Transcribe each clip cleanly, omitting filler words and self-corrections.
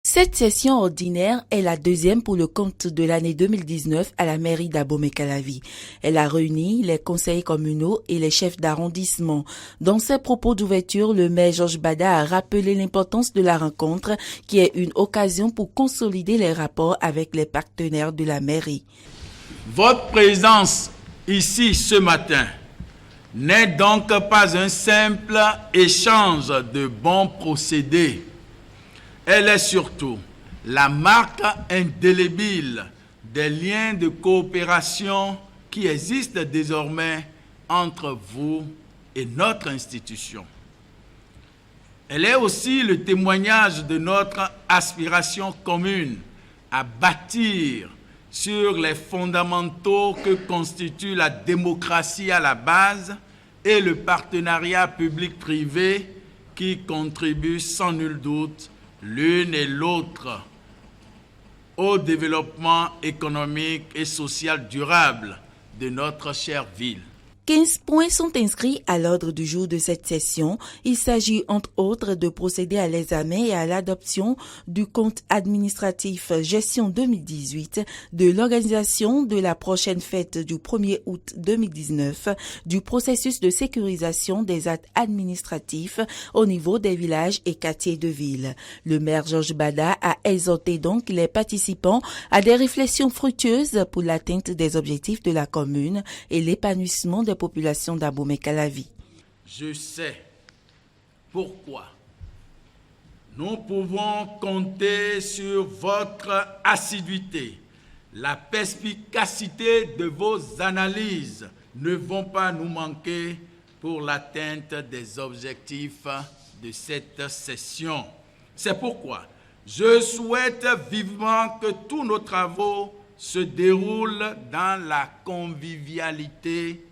Cette session ordinaire est la deuxième pour le compte de l'année 2019 à la mairie d'Abomey-Calavi. Elle a réuni les conseils communaux et les chefs d'arrondissement. Dans ses propos d'ouverture, le maire Georges Bada a rappelé l'importance de la rencontre qui est une occasion pour consolider les rapports avec les partenaires de la mairie. Votre présence ici ce matin n'est donc pas un simple échange de bons procédés. Elle est surtout la marque indélébile des liens de coopération qui existent désormais entre vous et notre institution. Elle est aussi le témoignage de notre aspiration commune à bâtir sur les fondamentaux que constituent la démocratie à la base et le partenariat public-privé qui contribuent sans nul doute l'une et l'autre au développement économique et social durable de notre chère ville. 15 points sont inscrits à l'ordre du jour de cette session. Il s'agit entre autres de procéder à l'examen et à l'adoption du compte administratif gestion 2018, de l'organisation de la prochaine fête du 1er août 2019, du processus de sécurisation des actes administratifs au niveau des villages et quartiers de ville. Le maire Georges Bada a exhorté donc les participants à des réflexions fructueuses pour l'atteinte des objectifs de la commune et l'épanouissement des population d'Abomey-Calavi. Je sais pourquoi nous pouvons compter sur votre assiduité. La perspicacité de vos analyses ne vont pas nous manquer pour l'atteinte des objectifs de cette session. C'est pourquoi je souhaite vivement que tous nos travaux se déroulent dans la convivialité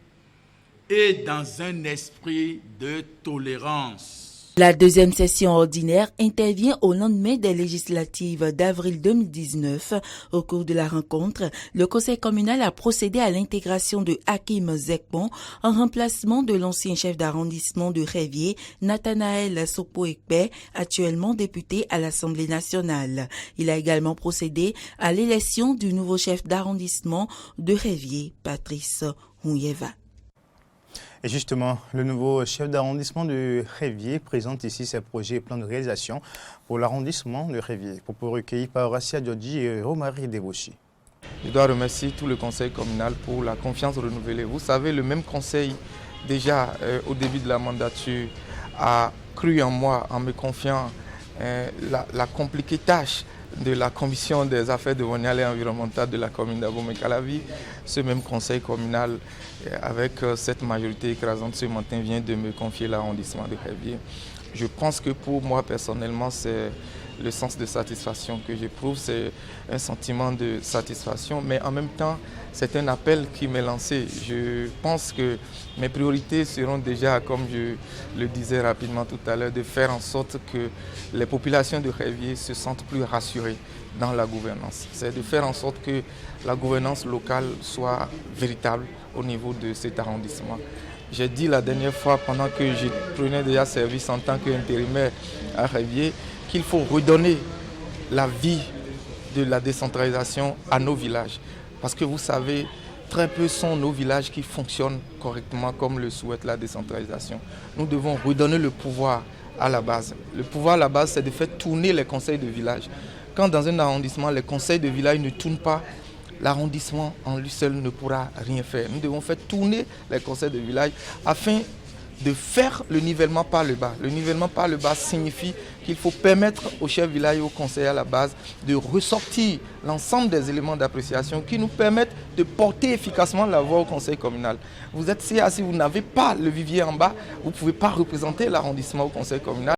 et dans un esprit de tolérance. La deuxième session ordinaire intervient au lendemain des législatives d'avril 2019. Au cours de la rencontre, le conseil communal a procédé à l'intégration de Hakim Zekpon en remplacement de l'ancien chef d'arrondissement de Révier, Nathanaël Sopo-Ekpe, actuellement député à l'Assemblée nationale. Il a également procédé à l'élection du nouveau chef d'arrondissement de Révier, Patrice Hunyeva. Et justement, le nouveau chef d'arrondissement de Révier présente ici ses projets et plans de réalisation pour l'arrondissement de Révier. Propos recueillis par Horacia Djodji et Romary Debauchy. Je dois remercier tout le conseil communal pour la confiance renouvelée. Vous savez, le même conseil, déjà au début de la mandature, a cru en moi en me confiant la compliquée tâche de la commission des affaires domaniales et environnementales de la commune d'Abomey-Calavi. Ce même conseil communal, avec cette majorité écrasante ce matin, vient de me confier l'arrondissement de Révier. Je pense que pour moi personnellement, c'est le sens de satisfaction que j'éprouve, c'est un sentiment de satisfaction, mais en même temps, c'est un appel qui m'est lancé. Je pense que mes priorités seront déjà, comme je le disais rapidement tout à l'heure, de faire en sorte que les populations de Révier se sentent plus rassurées dans la gouvernance. C'est de faire en sorte que la gouvernance locale soit véritable au niveau de cet arrondissement. J'ai dit la dernière fois, pendant que je prenais déjà service en tant qu'intérimaire à Révier, qu'il faut redonner la vie de la décentralisation à nos villages. Parce que vous savez, très peu sont nos villages qui fonctionnent correctement comme le souhaite la décentralisation. Nous devons redonner le pouvoir à la base. Le pouvoir à la base, c'est de faire tourner les conseils de village. Quand dans un arrondissement, les conseils de village ne tournent pas, l'arrondissement en lui seul ne pourra rien faire. Nous devons faire tourner les conseils de village afin de faire le nivellement par le bas. Le nivellement par le bas signifie qu'il faut permettre aux chefs villages et aux conseillers à la base de ressortir l'ensemble des éléments d'appréciation qui nous permettent de porter efficacement la voix au conseil communal. Vous êtes CA, si vous n'avez pas le vivier en bas, vous ne pouvez pas représenter l'arrondissement au conseil communal.